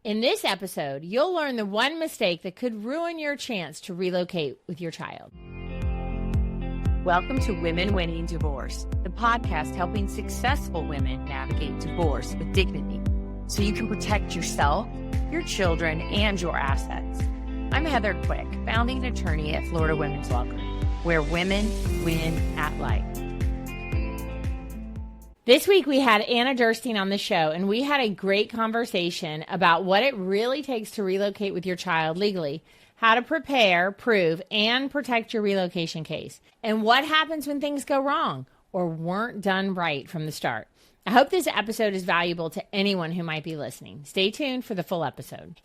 In this episode, you'll learn the one mistake that could ruin your chance to relocate with your child. Welcome to Women Winning Divorce, the podcast helping successful women navigate divorce with dignity so you can protect yourself, your children, and your assets. I'm Heather Quick, founding attorney at Florida Women's Law Group, where women win at life. This week we had Anna Durstein on the show, and we had a great conversation about what it really takes to relocate with your child legally, how to prepare, prove, and protect your relocation case, and what happens when things go wrong or weren't done right from the start. I hope this episode is valuable to anyone who might be listening. Stay tuned for the full episode.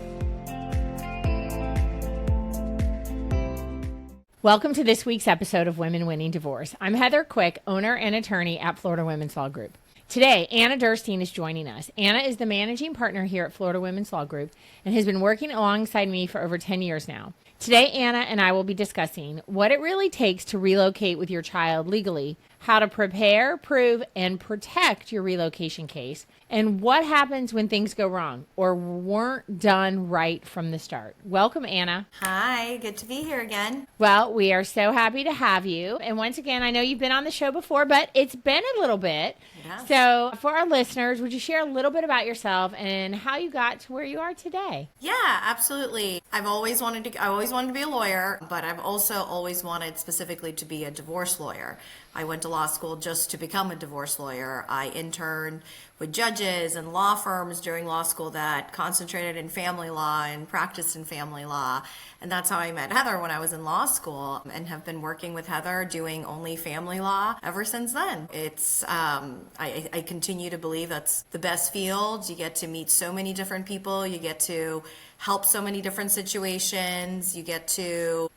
Welcome to this week's episode of Women Winning Divorce. I'm Heather Quick, owner and attorney at Florida Women's Law Group. Today, Anna Durstein is joining us. Anna is the managing partner here at Florida Women's Law Group and has been working alongside me for over 10 years now. Today, Anna and I will be discussing what it really takes to relocate with your child legally, how to prepare, prove, and protect your relocation case, and what happens when things go wrong or weren't done right from the start. Welcome, Anna. Hi, good to be here again. Well, we are so happy to have you. And once again, I know you've been on the show before, but it's been a little bit. Yeah. So for our listeners, would you share a little bit about yourself and how you got to where you are today? Yeah, absolutely. I always wanted to be a lawyer, but I've also always wanted specifically to be a divorce lawyer. I went to law school just to become a divorce lawyer. I interned with judges and law firms during law school that concentrated in family law and practiced in family law. And that's how I met Heather when I was in law school, and have been working with Heather doing only family law ever since then. It's I continue to believe that's the best field. You get to meet so many different people. You get to help so many different situations. You get to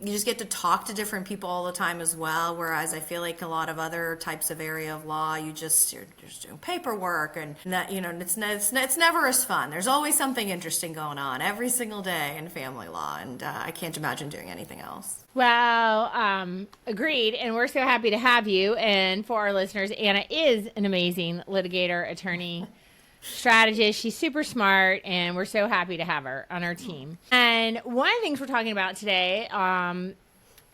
you just get to talk to different people all the time as well, whereas I feel like a lot of other types of area of law, you're just doing paperwork, and that, it's never as fun. There's always something interesting going on every single day in family law, and I can't imagine doing anything else. Well, agreed, and we're so happy to have you. And for our listeners, Anna is an amazing litigator, attorney, strategist. She's super smart, and we're so happy to have her on our team. And one of the things we're talking about today,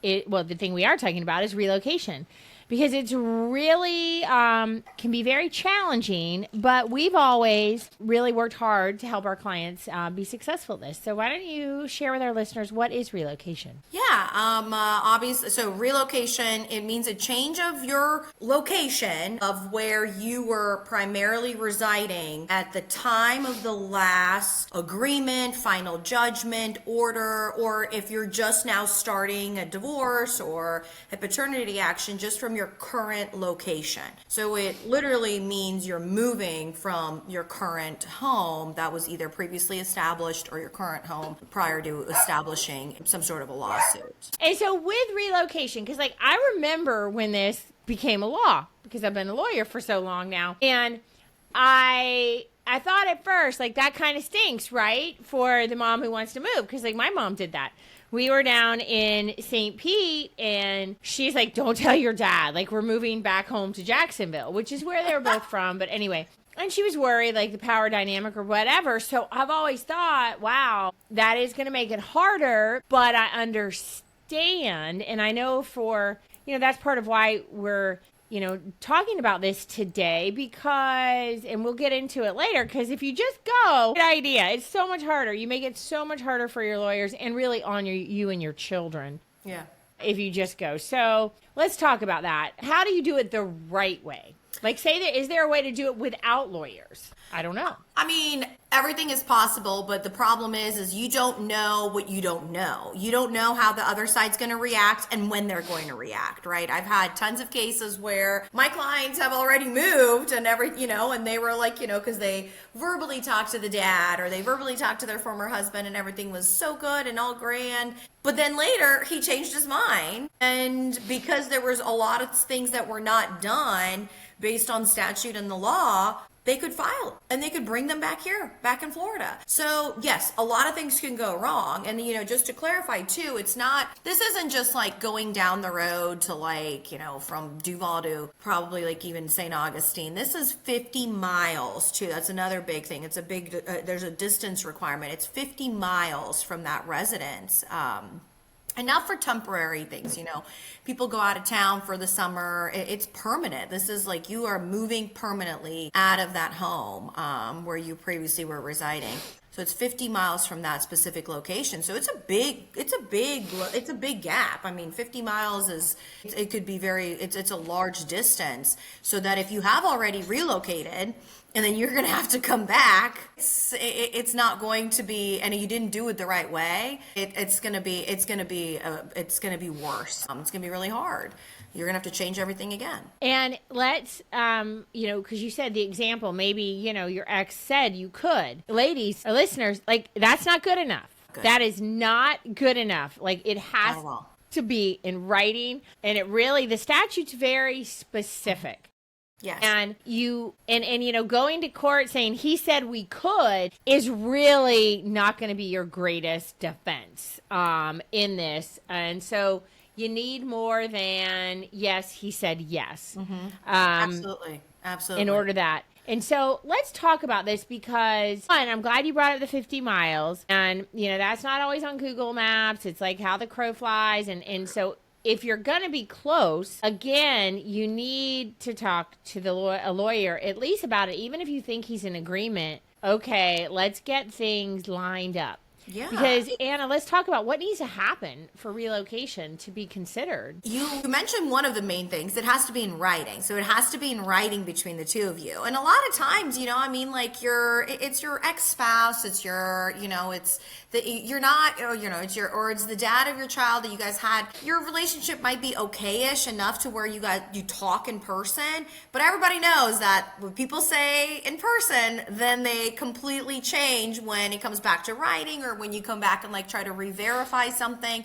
the thing we are talking about is relocation, because it's really can be very challenging, but we've always really worked hard to help our clients be successful at this. So why don't you share with our listeners, what is relocation? Yeah, obviously, so relocation, it means a change of your location of where you were primarily residing at the time of the last agreement, final judgment, order, or if you're just now starting a divorce or a paternity action just from your current location. So it literally means you're moving from your current home that was either previously established or your current home prior to establishing some sort of a lawsuit. And so with relocation, because I remember when this became a law, because I've been a lawyer for so long now, and I thought at first, that kind of stinks, right, for the mom who wants to move, because my mom did that. We were down in St. Pete, and she's like, don't tell your dad. We're moving back home to Jacksonville, which is where they were both from. But anyway, and she was worried, the power dynamic or whatever. So I've always thought, wow, that is going to make it harder. But I understand, and I know that's part of why we're talking about this today, because, and we'll get into it later, because if you just go, good idea, it's so much harder. You make it so much harder for your lawyers and really on you and your children. Yeah. If you just go. So let's talk about that. How do you do it the right way? Is there a way to do it without lawyers? I don't know. I mean, everything is possible, but the problem is you don't know what you don't know. You don't know how the other side's going to react and when they're going to react, right? I've had tons of cases where my clients have already moved and and they were because they verbally talked to the dad or they verbally talked to their former husband and everything was so good and all grand. But then later he changed his mind. And because there was a lot of things that were not done based on statute and the law, they could file and they could bring them back here, back in Florida. So yes, a lot of things can go wrong. And, just to clarify too, this isn't just like going down the road to like, from Duval to probably like even St. Augustine. This is 50 miles too. That's another big thing. It's a big, there's a distance requirement. It's 50 miles from that residence. And not for temporary things, people go out of town for the summer. It's permanent. This is like you are moving permanently out of that home where you previously were residing. So it's 50 miles from that specific location. So it's a big gap. I mean, 50 miles it could be it's a large distance. So that if you have already relocated and then you're going to have to come back, it's not going to be, and you didn't do it the right way. It's going to be worse. It's going to be really hard. You're going to have to change everything again. And let's, because you said the example, maybe, your ex said you could. Ladies, or listeners, like, that's not good enough. Good. That is not good enough. Like, it has to be in writing. And the statute's very specific. Yes. And going to court saying he said we could is really not going to be your greatest defense in this. And so you need more than, yes, he said yes. Mm-hmm. Absolutely. In order that. And so let's talk about this because, one, I'm glad you brought up the 50 miles. And, that's not always on Google Maps. It's like how the crow flies. And so if you're going to be close, again, you need to talk to a lawyer at least about it, even if you think he's in agreement. Okay, let's get things lined up. Yeah. Because, Anna, let's talk about what needs to happen for relocation to be considered. You mentioned one of the main things. It has to be in writing. So it has to be in writing between the two of you. And a lot of times, it's your ex-spouse, it's your, it's the dad of your child that you guys had. Your relationship might be okay-ish enough to where you talk in person, but everybody knows that when people say in person, then they completely change when it comes back to writing or when you come back and like try to re-verify something.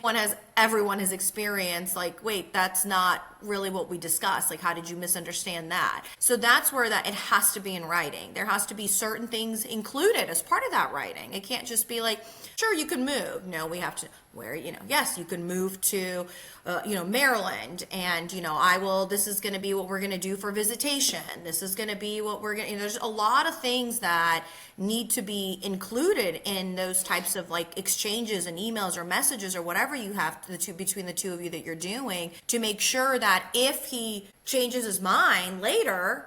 Everyone has experienced like, wait, that's not really what we discussed. Like, how did you misunderstand that? So that's where it has to be in writing. There has to be certain things included as part of that writing. It can't just be like, sure, you can move. No, we have to yes, you can move to, Maryland and, this is going to be what we're going to do for visitation. This is going to be what we're going to, there's a lot of things that need to be included in those types of like exchanges and emails or messages or whatever you have between the two of you that you're doing to make sure that if he changes his mind later,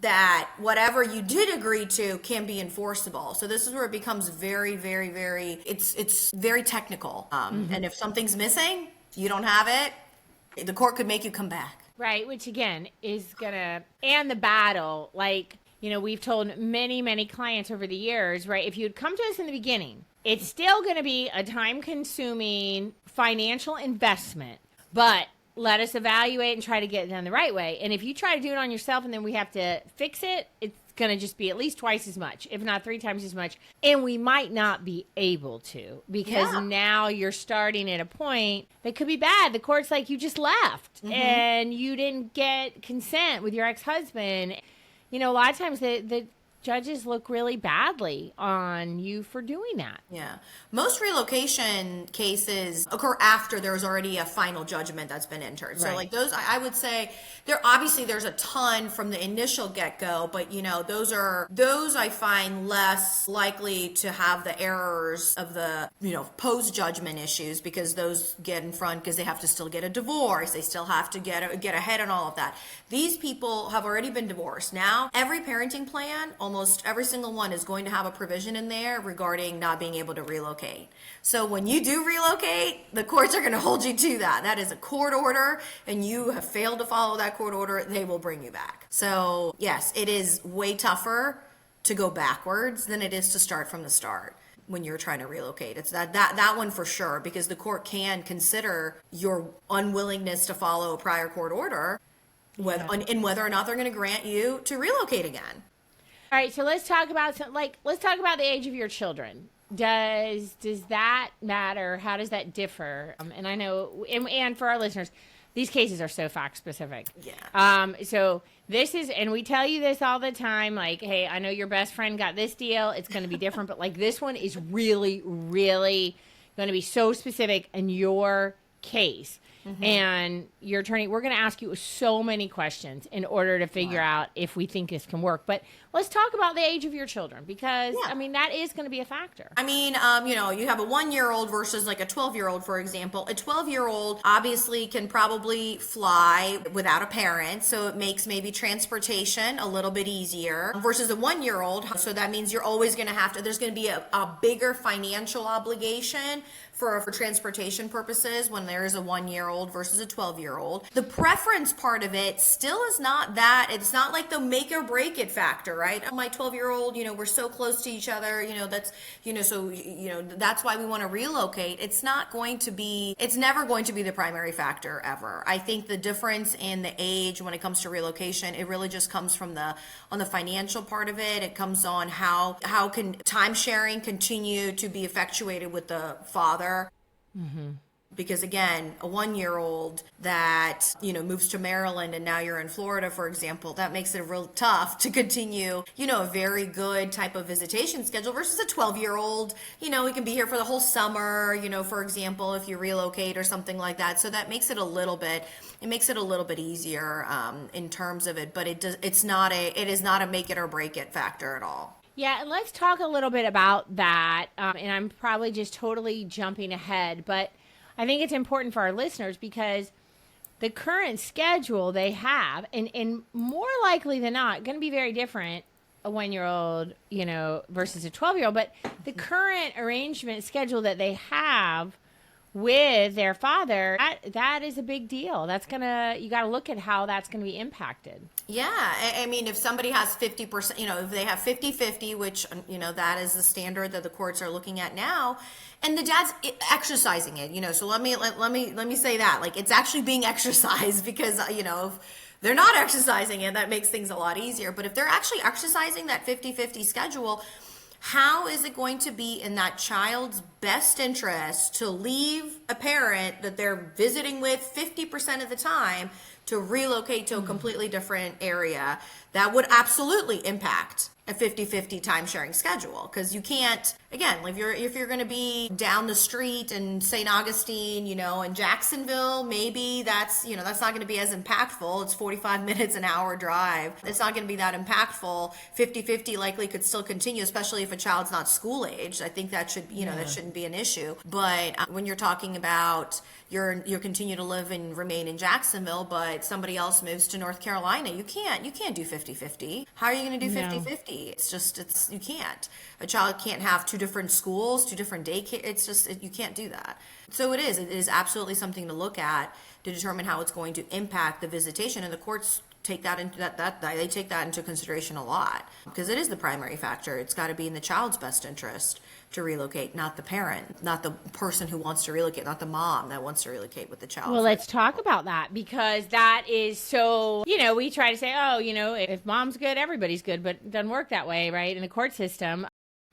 that whatever you did agree to can be enforceable. So this is where it becomes very, very, very, it's very technical. And if something's missing, you don't have it, the court could make you come back. Right, which again is and the battle, like, we've told many, many clients over the years, right, if you'd come to us in the beginning, it's still going to be a time-consuming financial investment, but let us evaluate and try to get it done the right way. And if you try to do it on yourself and then we have to fix it, it's going to just be at least twice as much, if not 3 times as much. And we might not be able to because now you're starting at a point that could be bad. The court's like, you just left and you didn't get consent with your ex-husband. A lot of times the judges look really badly on you for doing that. Yeah. Most relocation cases occur after there's already a final judgment that's been entered. So like those, I would say there's a ton from the initial get-go, but those I find less likely to have the errors of the, post-judgment issues because those get in front because they have to still get a divorce. They still have to get ahead on all of that. These people have already been divorced. Now, every parenting plan, almost every single one is going to have a provision in there regarding not being able to relocate. So when you do relocate, the courts are going to hold you to that. That is a court order, and you have failed to follow that court order, they will bring you back. So yes, it is way tougher to go backwards than it is to start from the start when you're trying to relocate. It's that one for sure, because the court can consider your unwillingness to follow a prior court order and whether or not they're going to grant you to relocate again. All right, so let's talk about the age of your children. Does that matter? How does that differ? And I know, and for our listeners, these cases are so fact specific. Yeah. So this is, and we tell you this all the time, like, hey, I know your best friend got this deal. It's going to be different, but like this one is really, really going to be so specific in your case. And your attorney, we're going to ask you so many questions in order to figure out if we think this can work. But let's talk about the age of your children, because, I mean, that is going to be a factor. I mean, you know, you have a 1-year-old versus like a 12-year-old, for example. A 12-year-old obviously can probably fly without a parent, so it makes maybe transportation a little bit easier versus a 1-year-old. So that means you're always going to have to, there's going to be a bigger financial obligation for transportation purposes when there is a 1-year-old versus a 12-year-old. The preference part of it still is not that, it's not like the make or break it factor, right? My 12-year-old, you know, we're so close to each other, you know, that's, you know, so, you know, that's why we want to relocate. It's not going to be, it's never going to be the primary factor ever. I think the difference in the age when it comes to relocation, it really just comes from on the financial part of it. It comes on how can timesharing continue to be effectuated with the father. Because again, a 1-year-old that, you know, moves to Maryland and now you're in Florida, for example, that makes it real tough to continue, you know, a very good type of visitation schedule versus a 12-year-old, you know, we can be here for the whole summer, you know, for example, if you relocate or something like that. So that makes it a little bit easier in terms of it, but it is not a make it or break it factor at all. Yeah, and let's talk a little bit about that. And I'm probably just totally jumping ahead, but I think it's important for our listeners because the current schedule they have, and more likely than not, going to be very different, a 1-year-old, you know, versus a 12-year-old. But the current arrangement schedule that they have with their father, that is a big deal. You got to look at how that's going to be impacted. Yeah, I mean, if somebody has 50%, you know, if they have 50-50, which, you know, that is the standard that the courts are looking at now, and the dad's exercising it, you know, so let me say that, like, it's actually being exercised because, you know, if they're not exercising it, that makes things a lot easier. But if they're actually exercising that 50-50 schedule, how is it going to be in that child's best interest to leave a parent that they're visiting with 50% of the time to relocate to a completely different area? That would absolutely impact a 50-50 timesharing schedule, because you can't, again, if you're going to be down the street in St. Augustine, you know, in Jacksonville, maybe that's, you know, that's not going to be as impactful. It's 45 minutes, an hour drive. It's not going to be that impactful. 50-50 likely could still continue, especially if a child's not school aged. I think that should, you know, that shouldn't be an issue. But when you're talking about you continue to live and remain in Jacksonville, but somebody else moves to North Carolina, you can't do 50-50. How are you going to do 50-50? It's you can't. A child can't have two different schools, two different daycare. It's just, you can't do that. So it is absolutely something to look at to determine how it's going to impact the visitation, and the courts take that into they take that into consideration a lot, because it is the primary factor. It's got to be in the child's best interest to relocate, not the parent, not the person who wants to relocate, not the mom that wants to relocate with the child. Well, let's talk about that, because that is so, you know, we try to say, oh, you know, if mom's good, everybody's good, but it doesn't work that way, right? In the court system.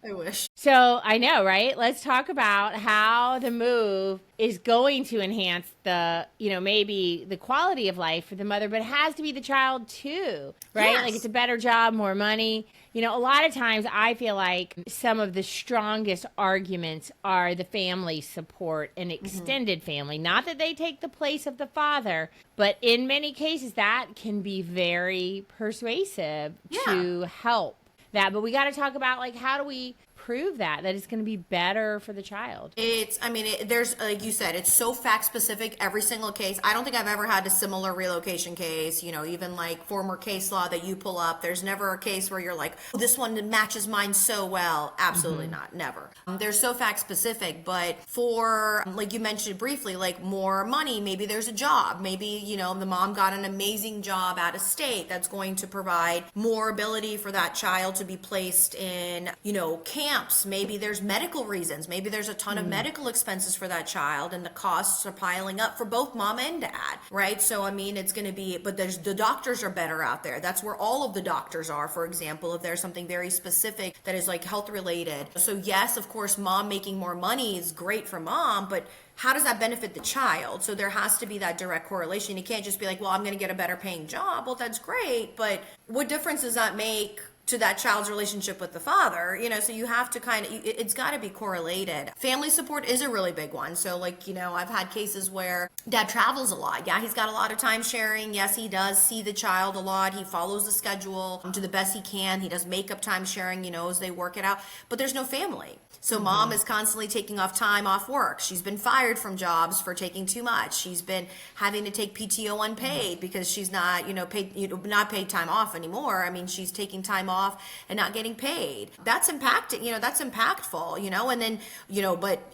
I wish. So I know, right? Let's talk about how the move is going to enhance the, you know, maybe the quality of life for the mother, but it has to be the child too, right? Yes. Like, it's a better job, more money. You know, a lot of times I feel like some of the strongest arguments are the family support and extended family. Not that they take the place of the father, but in many cases that can be very persuasive to help that. But we got to talk about, like, how do we prove that it's going to be better for the child? There's, like you said, it's so fact specific, every single case. I don't think I've ever had a similar relocation case, you know, even like former case law that you pull up. There's never a case where you're like, oh, this one matches mine so well. Absolutely not. Never. They're so fact specific, but for, like you mentioned briefly, like more money, maybe there's a job, maybe, you know, the mom got an amazing job out of state that's going to provide more ability for that child to be placed in, you know, camp camps. Maybe there's medical reasons. Maybe there's a ton of medical expenses for that child, and the costs are piling up for both mom and dad, right? So, I mean, it's going to be, but the doctors are better out there. That's where all of the doctors are, for example, if there's something very specific that is like health related. So yes, of course, mom making more money is great for mom, but how does that benefit the child? So there has to be that direct correlation. You can't just be like, well, I'm going to get a better paying job. Well, that's great, but what difference does that make to that child's relationship with the father? So you have to it's got to be correlated. Family support is a really big one. So like, I've had cases where dad travels a lot. Yeah, he's got a lot of time sharing. Yes, he does see the child a lot. He follows the schedule to the best he can. He does make up time sharing, as they work it out, but there's no family. So mom is constantly taking time off work. She's been fired from jobs for taking too much. She's been having to take PTO unpaid because she's not, not paid time off anymore. I mean, she's taking time off and not getting paid. That's impacting, that's impactful, and then,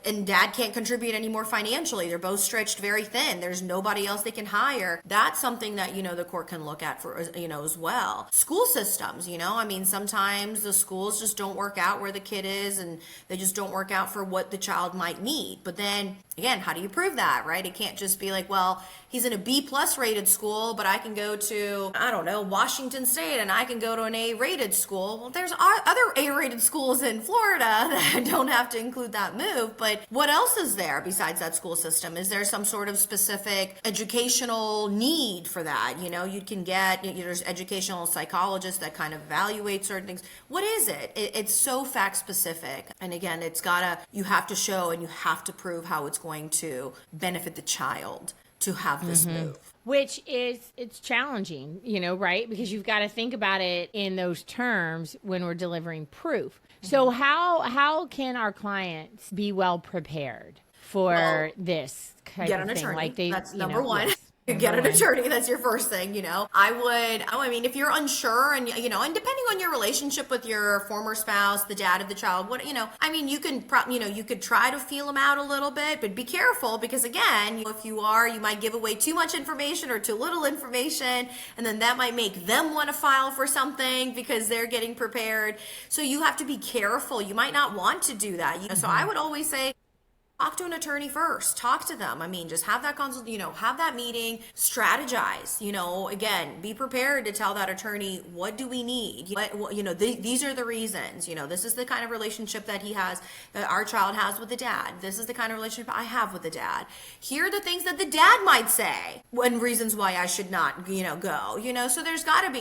and dad can't contribute anymore financially. They're both stretched very thin. There's nobody else they can hire. That's something that, the court can look at for, as well. School systems, I mean, sometimes the schools just don't work out where the kid is, and they just don't work out for what the child might need. But then again, how do you prove that, right? It can't just be like, well, he's in a B+ rated school, but I can go to, I don't know, Washington State, and I can go to an A rated school. Well, there's other A rated schools in Florida that don't have to include that move. But what else is there besides that school system? Is there some sort of specific educational need for that? You can get, there's educational psychologists that kind of evaluate certain things. What is it? It's so fact specific. And again, you have to show and you have to prove how it's going to benefit the child to have this move. Which it's challenging, right? Because you've got to think about it in those terms when we're delivering proof. So how can our clients be well prepared for this kind Get of an thing? attorney. That's number one. Yes. Get an attorney. That's your first thing, I mean, if you're unsure and, and depending on your relationship with your former spouse, the dad of the child, you can, you could try to feel them out a little bit, but be careful because again, if you might give away too much information or too little information, and then that might make them want to file for something because they're getting prepared. So you have to be careful. You might not want to do that. So I would always say, talk to an attorney first. Talk to them. I mean, just have that consult, have that meeting, strategize, again, be prepared to tell that attorney, what do we need? These are the reasons, this is the kind of relationship that that our child has with the dad. This is the kind of relationship I have with the dad. Here are the things that the dad might say and reasons why I should not, go, so there's gotta be,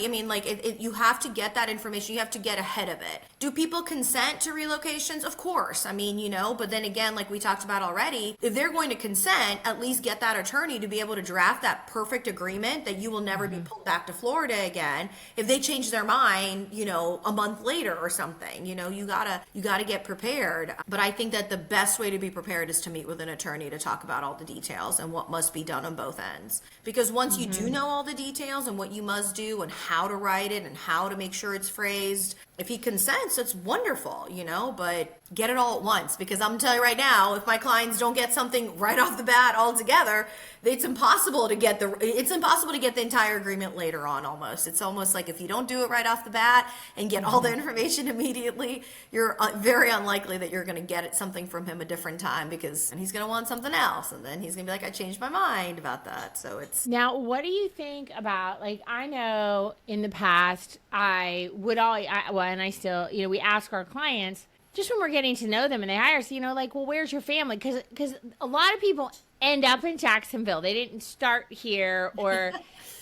you have to get that information. You have to get ahead of it. Do people consent to relocations? Of course. But then again, like we talked about already, if they're going to consent, at least get that attorney to be able to draft that perfect agreement that you will never be pulled back to Florida again if they change their mind, a month later or something. You gotta get prepared. But I think that the best way to be prepared is to meet with an attorney to talk about all the details and what must be done on both ends. Because once you do know all the details and what you must do and how to write it and how to make sure it's phrased, if he consents, it's wonderful, but get it all at once. Because I'm telling you right now, if my clients don't get something right off the bat all together, it's impossible to get the entire agreement later on almost. It's almost like if you don't do it right off the bat and get all the information immediately, you're very unlikely that you're going to get something from him a different time because he's going to want something else. And then he's going to be like, I changed my mind about that. So it's... Now, what do you think about, I know in the past, and I still, we ask our clients, just when we're getting to know them and they hire us, well, where's your family? Because a lot of people end up in Jacksonville. They didn't start here or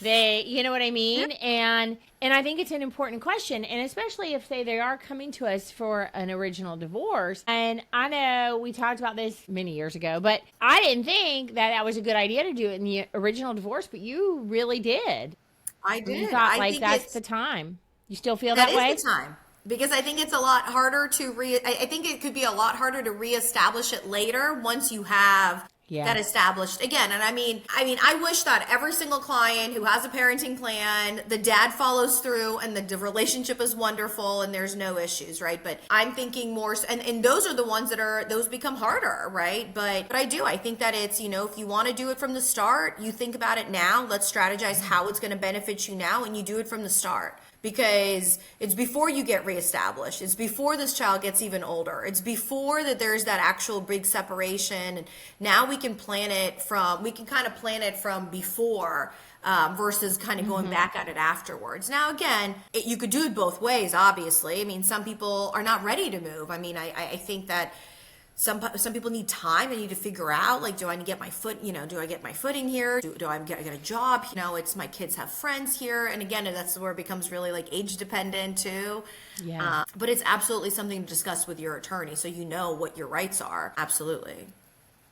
they, you know what I mean? And I think it's an important question. And especially if they are coming to us for an original divorce. And I know we talked about this many years ago, but I didn't think that was a good idea to do it in the original divorce, but you really did. I did. You thought that's the time. You still feel that way? That is the time. Because I think it's a lot harder I think it could be a lot harder to reestablish it later once you have that established again. And I wish that every single client who has a parenting plan, the dad follows through and the relationship is wonderful and there's no issues, right? But I'm thinking more, and those are the ones those become harder, right? But I think that it's, if you want to do it from the start, you think about it now, let's strategize how it's going to benefit you now, and you do it from the start. because it's before you get reestablished. It's before this child gets even older. It's before that there's that actual big separation. And now we can kind of plan it from before, versus kind of going back at it afterwards. Now, again, you could do it both ways, obviously. I mean, some people are not ready to move. I mean, I think that some people need time. They need to figure out, like, do I get my footing here? Do I get a job? It's my kids have friends here. And again, that's where it becomes really like age dependent too. Yeah. But it's absolutely something to discuss with your attorney so you know what your rights are. Absolutely.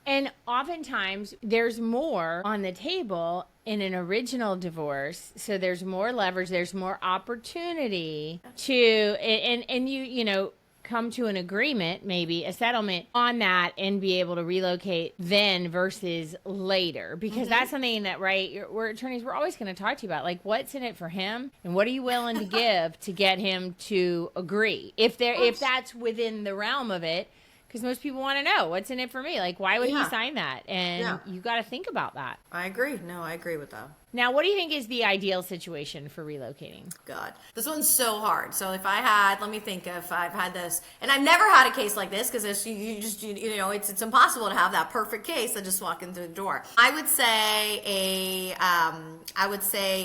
And oftentimes there's more on the table in an original divorce. So there's more leverage, there's more opportunity to, and you come to an agreement, maybe a settlement on that, and be able to relocate then versus later. Because that's something that, we're attorneys, we're always going to talk to you about, like, what's in it for him and what are you willing to give to get him to agree? If that's within the realm of it. Because most people want to know what's in it for me. Like, why would he sign that? And you got to think about that. I agree. No, I agree with that. Now, what do you think is the ideal situation for relocating? God, this one's so hard. So let me think if I've had this, and I've never had a case like this, because it's impossible to have that perfect case that just walking through the door. I would say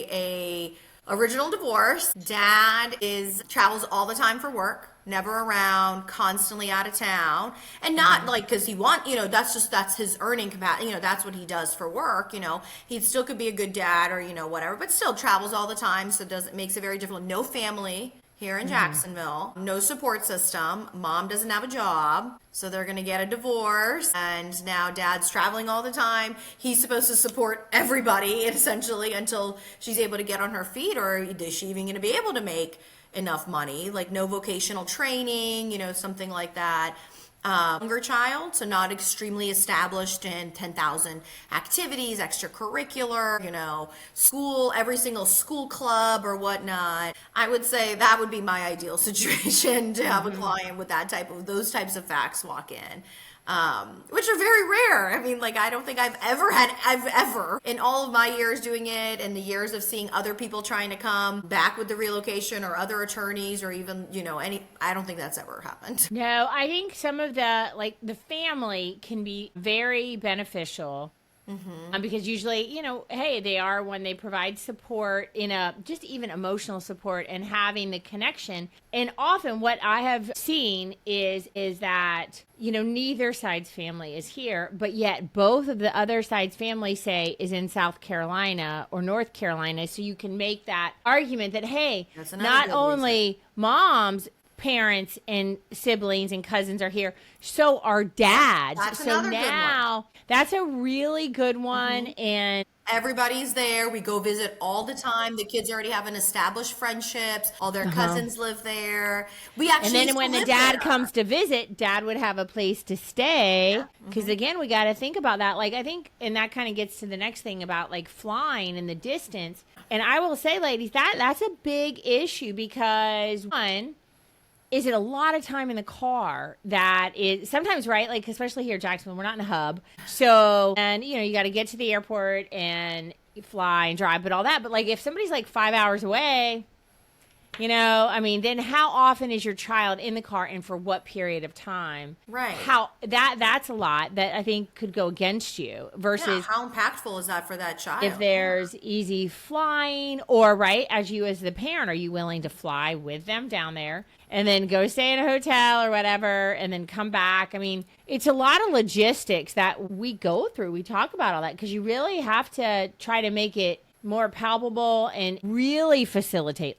a original divorce. Dad travels all the time for work, never around, constantly out of town, and not like because that's his earning capacity. That's what he does for work. He still could be a good dad or whatever, but still travels all the time, so makes it very difficult. No family here in Jacksonville, no support system. Mom doesn't have a job, so they're going to get a divorce. And now dad's traveling all the time. He's supposed to support everybody essentially until she's able to get on her feet, or is she even going to be able to make enough money? Like no vocational training, something like that. Younger child, so not extremely established in 10,000 activities, extracurricular, school, every single school club or whatnot. I would say that would be my ideal situation to have a client with those types of facts walk in. Which are very rare. I mean, I don't think I've ever, in all of my years doing it and the years of seeing other people trying to come back with the relocation or other attorneys or even, I don't think that's ever happened. No, I think some of the family can be very beneficial. Because usually, hey, they are when they provide support just even emotional support and having the connection. And often what I have seen is that, neither side's family is here, but yet both of the other side's family say is in South Carolina or North Carolina. So you can make that argument that, hey, not only mom's parents and siblings and cousins are here, so are dads. That's so now that's a really good one. And everybody's there. We go visit all the time. The kids already have an established friendships. All their cousins live there. And then when the dad comes to visit, dad would have a place to stay. Because again, we got to think about that. I think, and that kind of gets to the next thing about flying and the distance. And I will say, ladies, that's a big issue because one, is it a lot of time in the car that is sometimes, right? Especially here in Jacksonville, we're not in a hub. So, and you got to get to the airport and fly and drive, but all that. But if somebody's 5 hours away, then how often is your child in the car and for what period of time? Right. That's a lot that I think could go against you versus how impactful is that for that child? If there's easy flying or as the parent, are you willing to fly with them down there? And then go stay in a hotel or whatever, and then come back. I mean, it's a lot of logistics that we go through. We talk about all that because you really have to try to make it more palpable and really facilitate,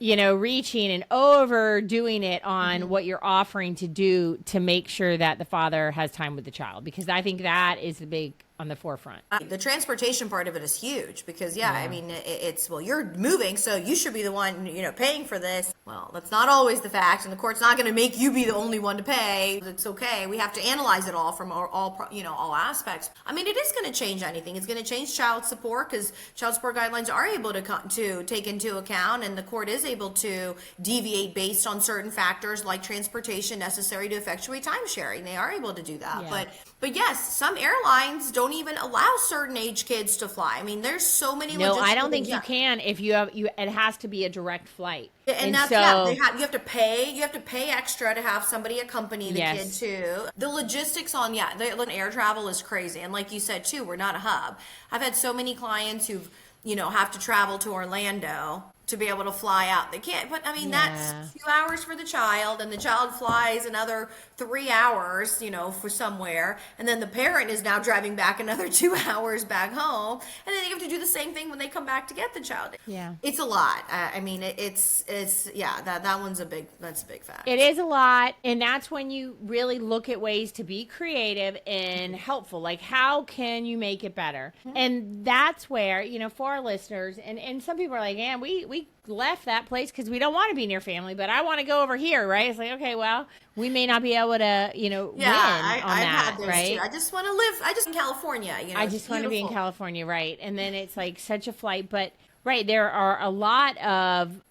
reaching and overdoing it on what you're offering to do to make sure that the father has time with the child. Because I think that is the big on the forefront. The transportation part of it is huge because, I mean, it's, you're moving, so you should be the one, paying for this. Well, that's not always the fact, and the court's not going to make you be the only one to pay. It's okay. We have to analyze it all from all aspects. I mean, it is going to change anything. It's going to change child support because child support guidelines are able to take into account, and the court is able to deviate based on certain factors like transportation necessary to effectuate timesharing. They are able to do that. Yeah. But yes, some airlines don't don't even allow certain age kids to fly. I mean, there's so many. No, I don't logistical think things. you can if you have you. It has to be a direct flight. And that's, so, you have to pay. You have to pay extra to have somebody accompany the kid too. The logistics on the air travel is crazy. And like you said too, we're not a hub. I've had so many clients who've have to travel to Orlando to be able to fly out. They can't, but I mean, that's 2 hours for the child, and the child flies another 3 hours, for somewhere. And then the parent is now driving back another 2 hours back home. And then you have to do the same thing when they come back to get the child. Yeah. It's a lot. I mean, that one's that's a big fact. It is a lot. And that's when you really look at ways to be creative and helpful. Like, how can you make it better? Mm-hmm. And that's where, for our listeners, and some people are like, yeah, we left that place because we don't want to be near family, but I want to go over here, right? It's like, okay, well, we may not be able to, win on I've that, had those right? too. I just want to live. I just in California. I just want to be in California, right? And then it's like such a flight, but right, there are a lot of,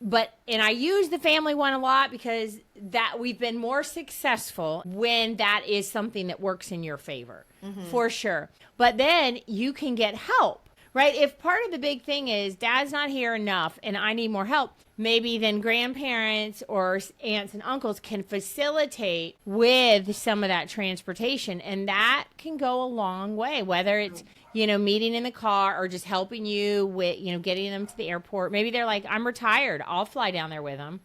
and I use the family one a lot because that we've been more successful when that is something that works in your favor, for sure. But then you can get help. Right? If part of the big thing is dad's not here enough and I need more help, maybe then grandparents or aunts and uncles can facilitate with some of that transportation. And that can go a long way, whether it's, meeting in the car or just helping you with, getting them to the airport. Maybe they're like, I'm retired. I'll fly down there with them.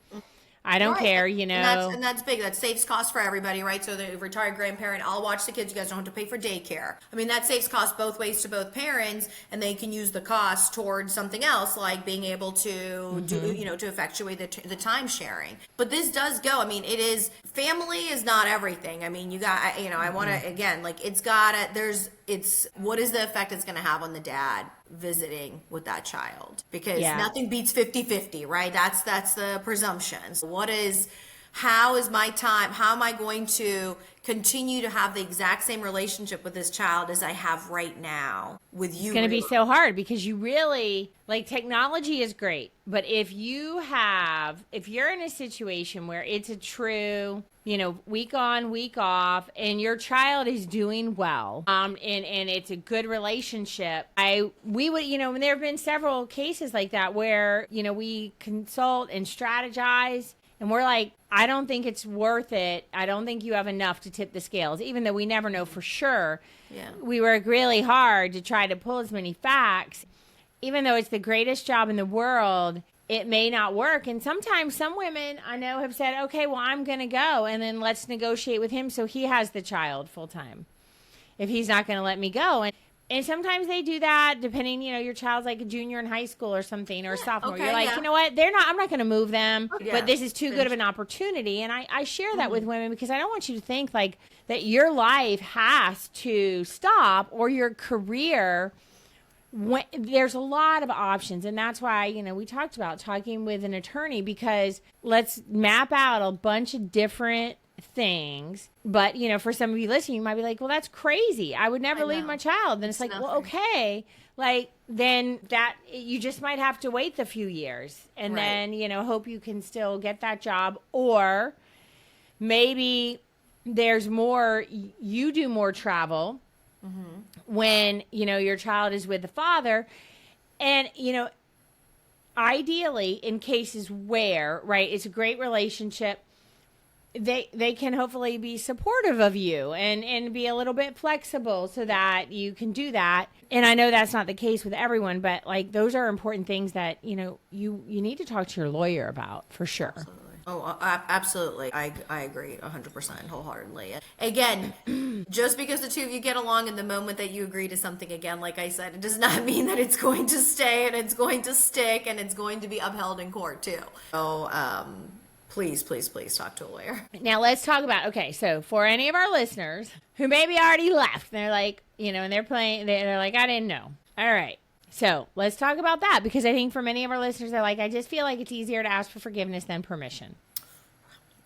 I don't care, And that's big. That saves costs for everybody, right? So the retired grandparent, I'll watch the kids. You guys don't have to pay for daycare. I mean, that saves costs both ways to both parents, and they can use the cost towards something else, like being able to do, to effectuate the time sharing. But this does go. I mean, family is not everything. I mean, you got, I want to, again, like what is the effect it's going to have on the dad visiting with that child? Because nothing beats 50-50, right? That's the presumption. So how is my time, how am I going to continue to have the exact same relationship with this child as I have right now with you? It's going to be so hard because you really, technology is great, but if you're in a situation where it's a true, week on, week off, and your child is doing well, and it's a good relationship, we would, and there have been several cases like that where, we consult and strategize, and we're like, I don't think it's worth it. I don't think you have enough to tip the scales, even though we never know for sure. Yeah. We work really hard to try to pull as many facts. Even though it's the greatest job in the world, it may not work. And sometimes some women I know have said, okay, well, I'm going to go, and then let's negotiate with him so he has the child full time if he's not going to let me go. And sometimes they do that, depending, your child's like a junior in high school or something, or a sophomore. Okay, you're like, you know what? I'm not going to move them, but this is too good of an opportunity. And I share that with women because I don't want you to think like that your life has to stop or your career. There's a lot of options. And that's why, we talked about talking with an attorney, because let's map out a bunch of different things. But for some of you listening, you might be like, well, that's crazy, I would never leave my child. Then it's like, well, okay, then that you just might have to wait the few years and then hope you can still get that job, or maybe there's more, you do more travel when your child is with the father. And ideally, in cases where it's a great relationship, they can hopefully be supportive of you and be a little bit flexible so that you can do that. And I know that's not the case with everyone, but those are important things that, you need to talk to your lawyer about for sure. Absolutely. Oh, absolutely. I agree 100% wholeheartedly. Again, just because the two of you get along in the moment that you agree to something, again, like I said, it does not mean that it's going to stay and it's going to stick and it's going to be upheld in court too. So, please talk to a lawyer. Now let's talk about, so for any of our listeners who maybe already left, they're like, and they're like, I didn't know. All right. So let's talk about that, because I think for many of our listeners, they're like, I just feel like it's easier to ask for forgiveness than permission.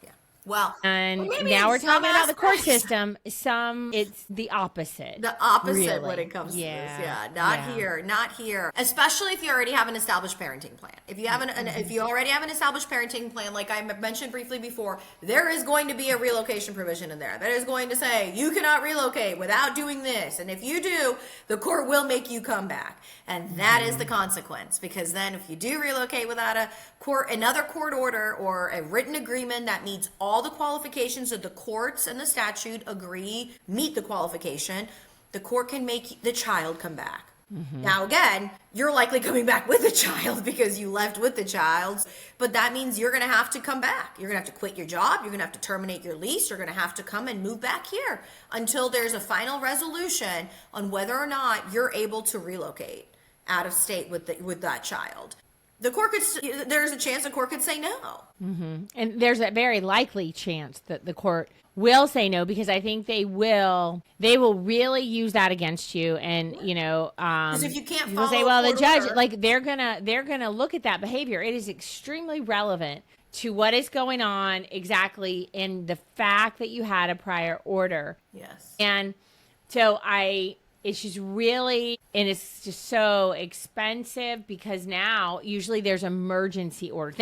Yeah. Well, And maybe now in we're some talking about the court aspects. system. Some, it's the opposite. The opposite really. when it comes to this. Yeah. Not Yeah. here, not here. Especially if you already have an established parenting plan. If you have if you already have an established parenting plan, like I mentioned briefly before, there is going to be a relocation provision in there that is going to say you cannot relocate without doing this, and if you do, the court will make you come back, and that is the consequence. Because then, if you do relocate without another court order or a written agreement that meets all the qualifications that the courts and the statute agree meet the qualification, the court can make the child come back. Now, again, you're likely coming back with the child because you left with the child, but that means you're going to have to come back. You're going to have to quit your job. You're going to have to terminate your lease. You're going to have to come and move back here until there's a final resolution on whether or not you're able to relocate out of state with that child. The court there's a chance the court could say no. And there's a very likely chance that the court will say no, because I think they will really use that against you. And, Because if you can't people follow say, well, the court judge, order- like they're gonna look at that behavior. It is extremely relevant to what is going on exactly in the fact that you had a prior order. Yes. And so it's just really, and it's just so expensive because now usually there's emergency orders.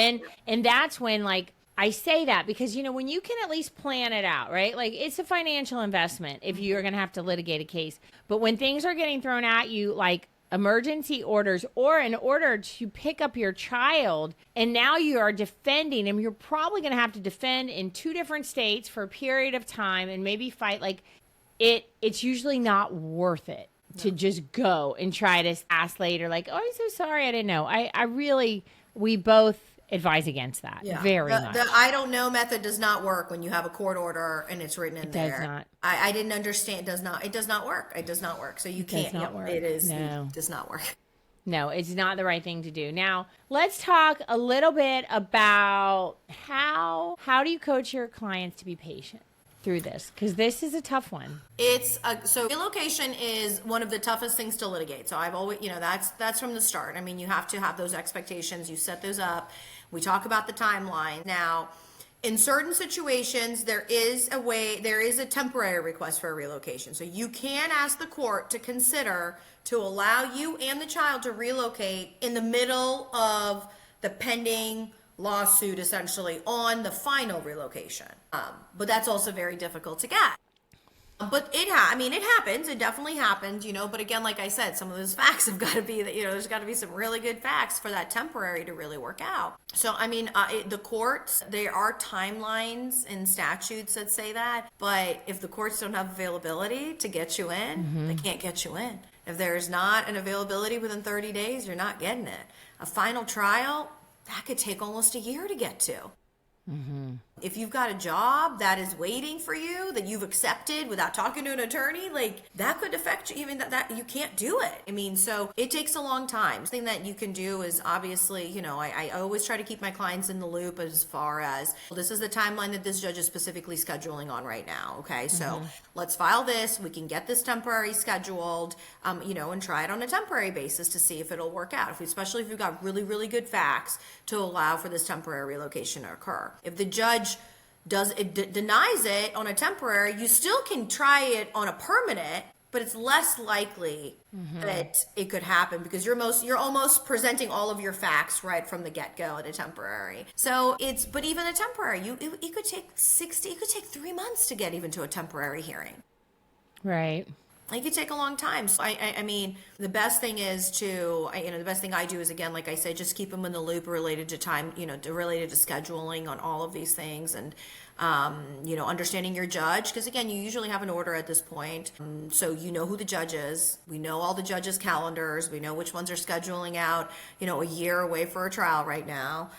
And that's when, like, I say that because, when you can at least plan it out, right? Like, it's a financial investment if you're going to have to litigate a case. But when things are getting thrown at you, like emergency orders or an order to pick up your child, and now you are defending him, you're probably going to have to defend in 2 different states for a period of time and maybe fight. Like, it's usually not worth it to just go and try to ask later, like, oh, I'm so sorry, I didn't know. We both advise against that. Yeah. Very much. The I don't know method does not work when you have a court order and it's written in there. Does not. I didn't understand. It does not work. It does not work. So you can't. does not work. It is. No. It does not work. No, it's not the right thing to do. Now, let's talk a little bit about how do you coach your clients to be patient through this, because this is a tough one. So relocation is one of the toughest things to litigate. So I've always, that's from the start. I mean, you have to have those expectations. You set those up. We talk about the timeline. Now, in certain situations, there is a temporary request for a relocation. So you can ask the court to consider to allow you and the child to relocate in the middle of the pending lawsuit, essentially, on the final relocation. But that's also very difficult to get. But it happens. It definitely happens, But again, like I said, some of those facts have got to be that, there's got to be some really good facts for that temporary to really work out. So, the courts, there are timelines and statutes that say that. But if the courts don't have availability to get you in, they can't get you in. If there's not an availability within 30 days, you're not getting it. A final trial, that could take almost a year to get to. If you've got a job that is waiting for you, that you've accepted without talking to an attorney, like that could affect you, even that you can't do it. So it takes a long time. Something that you can do is obviously, I always try to keep my clients in the loop as far as, well, this is the timeline that this judge is specifically scheduling on right now. Okay, so let's file this. We can get this temporary scheduled, and try it on a temporary basis to see if it'll work out. Especially if you've got really, really good facts to allow for this temporary relocation to occur. If the judge denies it on a temporary, you still can try it on a permanent, but it's less likely that it could happen because you're almost presenting all of your facts right from the get-go at a temporary. So but even a temporary, it could take 3 months to get even to a temporary hearing. Right. It could take a long time. So the best thing is the best thing I do is, again, like I say, just keep them in the loop related to time, related to scheduling on all of these things, and understanding your judge, because again, you usually have an order at this point, so you know who the judge is. We know all the judges' calendars. We know which ones are scheduling out, a year away for a trial right now.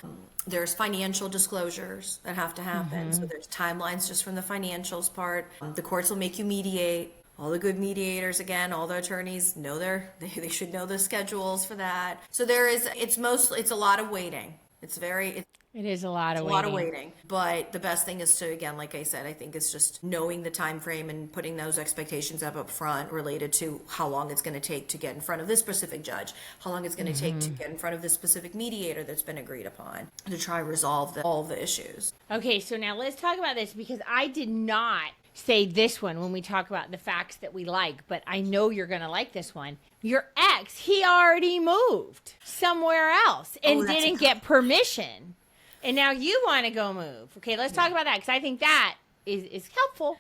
There's financial disclosures that have to happen. So there's timelines just from the financials part. The courts will make you mediate. All the good mediators, again, all the attorneys know they should know the schedules for that. So it's a lot of waiting. It is a lot of A waiting. lot of waiting. But the best thing is to, again, like I said, I think it's just knowing the time frame and putting those expectations up front related to how long it's going to take to get in front of this specific judge, how long it's going to take to get in front of this specific mediator that's been agreed upon to try to resolve all the issues. Okay, so now let's talk about this, because I did not say this one when we talk about the facts that we like, but I know you're going to like this one. Your ex, he already moved somewhere else and didn't get permission. And now you want to go move. Okay, let's talk about that, because I think that is helpful.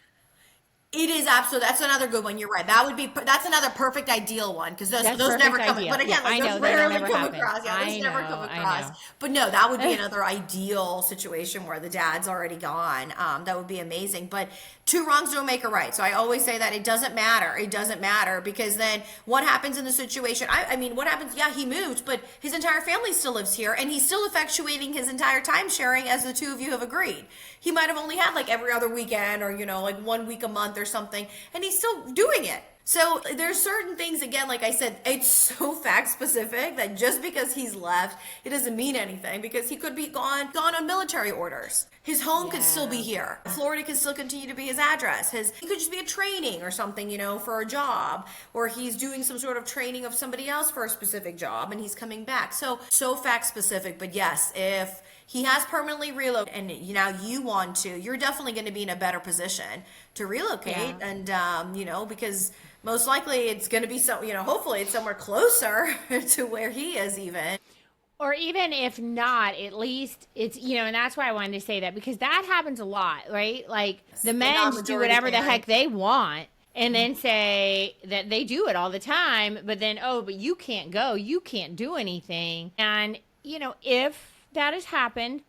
It is absolutely. That's another good one. You're right. That's another perfect ideal one, because those never come. Ideal. But again, I know, those rarely never come happen. across. Yeah, those never come across. But no, that would be another ideal situation where the dad's already gone. That would be amazing. But two wrongs don't make a right. So I always say that it doesn't matter. It doesn't matter, because then what happens in the situation? I mean, what happens? Yeah, he moved, but his entire family still lives here, and he's still effectuating his entire time sharing as the two of you have agreed. He might have only had like every other weekend, or like 1 week a month or something, and he's still doing it. So there's certain things, again, like I said, it's so fact specific that just because he's left, it doesn't mean anything, because he could be gone on military orders. His home could still be here. Florida could still continue to be his address. He could just be a training or something, for a job, or he's doing some sort of training of somebody else for a specific job and he's coming back. So fact specific. But yes, if he has permanently relocated and now you want to, you're definitely going to be in a better position to relocate. And, because most likely it's going to be hopefully it's somewhere closer to where he is even. Or even if not, at least it's, and that's why I wanted to say that, because that happens a lot, right? Like the men do whatever the heck they want and then say that they do it all the time, but then, but you can't go, you can't do anything. And, if that has happened,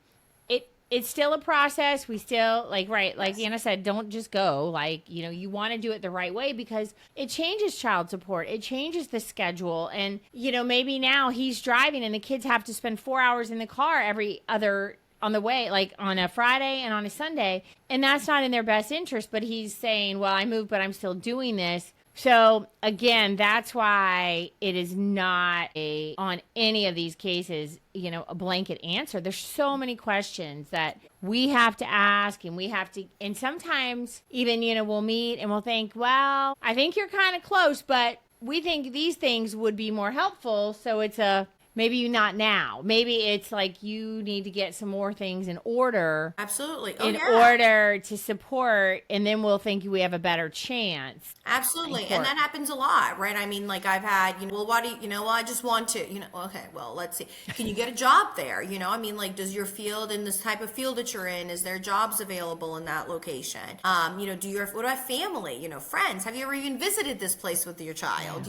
it's still a process. We still like Anna said, don't just go. You want to do it the right way, because it changes child support. It changes the schedule. And, maybe now he's driving and the kids have to spend 4 hours in the car on the way, like on a Friday and on a Sunday. And that's not in their best interest. But he's saying, well, I moved, but I'm still doing this. So again, that's why it is not on any of these cases, a blanket answer. There's so many questions that we have to ask, and sometimes even, we'll meet and we'll think, well, I think you're kind of close, but we think these things would be more helpful. So it's maybe not now. Maybe it's like you need to get some more things in order. Absolutely. In order to support, and then we'll think we have a better chance. Absolutely. And that happens a lot, right? I mean, like I've had, why do well, I just want to, okay, well, let's see. Can you get a job there? I mean, like, does your field, in this type of field that you're in, is there jobs available in that location? What about family, friends? Have you ever even visited this place with your child?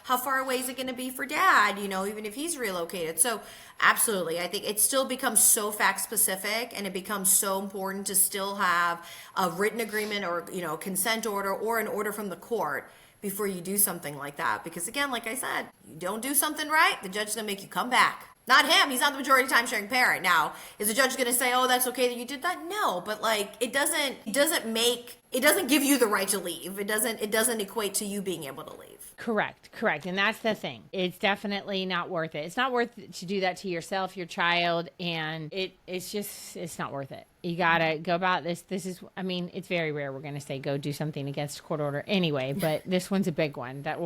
How far away is it going to be for dad? Even if he's relocated. So absolutely. I think it still becomes so fact specific, and it becomes so important to still have a written agreement or, consent order or an order from the court before you do something like that. Because again, like I said, you don't do something right, the judge's going to make you come back. Not him. He's not the majority time sharing parent. Now, is the judge going to say, oh, that's okay that you did that? No, but it doesn't give you the right to leave. It doesn't equate to you being able to leave. Correct. And that's the thing. It's definitely not worth it. It's not worth it to do that to yourself, your child, and it's not worth it. You got to go about this. It's very rare we're going to say go do something against a court order anyway, but this one's a big one that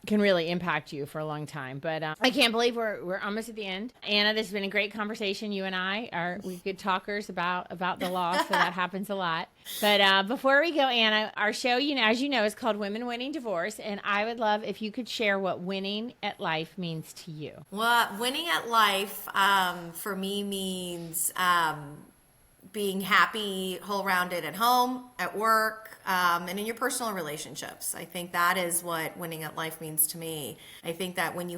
can really impact you for a long time. But I can't believe we're almost at the end. Anna, this has been a great conversation. You and I are good talkers about the law, so that happens a lot. But before we go, Anna, our show, as you know, is called Women Winning Divorce, and I would love if you could share what winning at life means to you. Well, winning at life for me means being happy, whole-rounded at home, at work, and in your personal relationships. I think that is what winning at life means to me. I think that when you're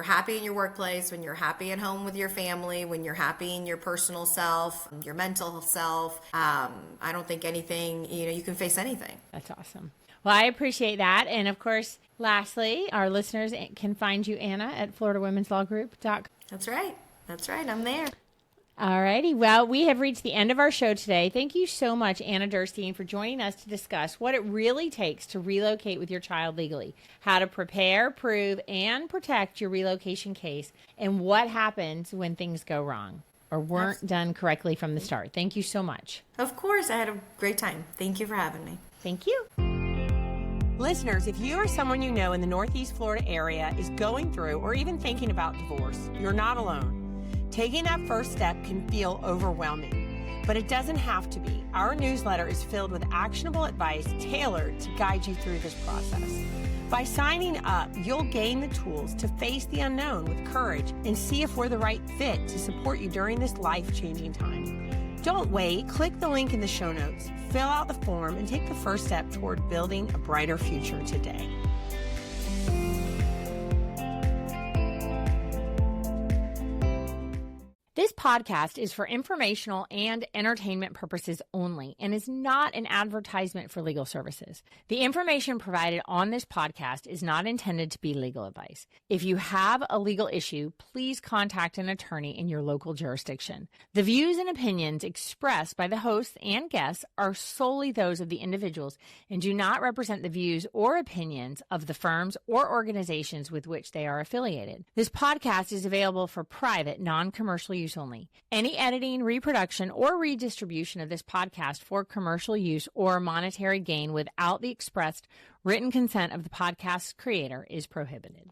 happy in your workplace, when you're happy at home with your family, when you're happy in your personal self, your mental self, I don't think anything, you can face anything. That's awesome. Well, I appreciate that. And of course, lastly, our listeners can find you, Anna, at FloridaWomen'sLawGroup.com. That's right. I'm there. All righty. Well, we have reached the end of our show today. Thank you so much, Anna Durstein, for joining us to discuss what it really takes to relocate with your child legally, how to prepare, prove, and protect your relocation case, and what happens when things go wrong or weren't done correctly from the start. Thank you so much. Of course, I had a great time. Thank you for having me. Thank you. Listeners, if you or someone you know in the Northeast Florida area is going through or even thinking about divorce, you're not alone. Taking that first step can feel overwhelming, but it doesn't have to be. Our newsletter is filled with actionable advice tailored to guide you through this process. By signing up, you'll gain the tools to face the unknown with courage and see if we're the right fit to support you during this life-changing time. Don't wait. Click the link in the show notes, fill out the form, and take the first step toward building a brighter future today. This podcast is for informational and entertainment purposes only and is not an advertisement for legal services. The information provided on this podcast is not intended to be legal advice. If you have a legal issue, please contact an attorney in your local jurisdiction. The views and opinions expressed by the hosts and guests are solely those of the individuals and do not represent the views or opinions of the firms or organizations with which they are affiliated. This podcast is available for private, non-commercial use only. Any editing, reproduction, or redistribution of this podcast for commercial use or monetary gain without the expressed written consent of the podcast's creator is prohibited.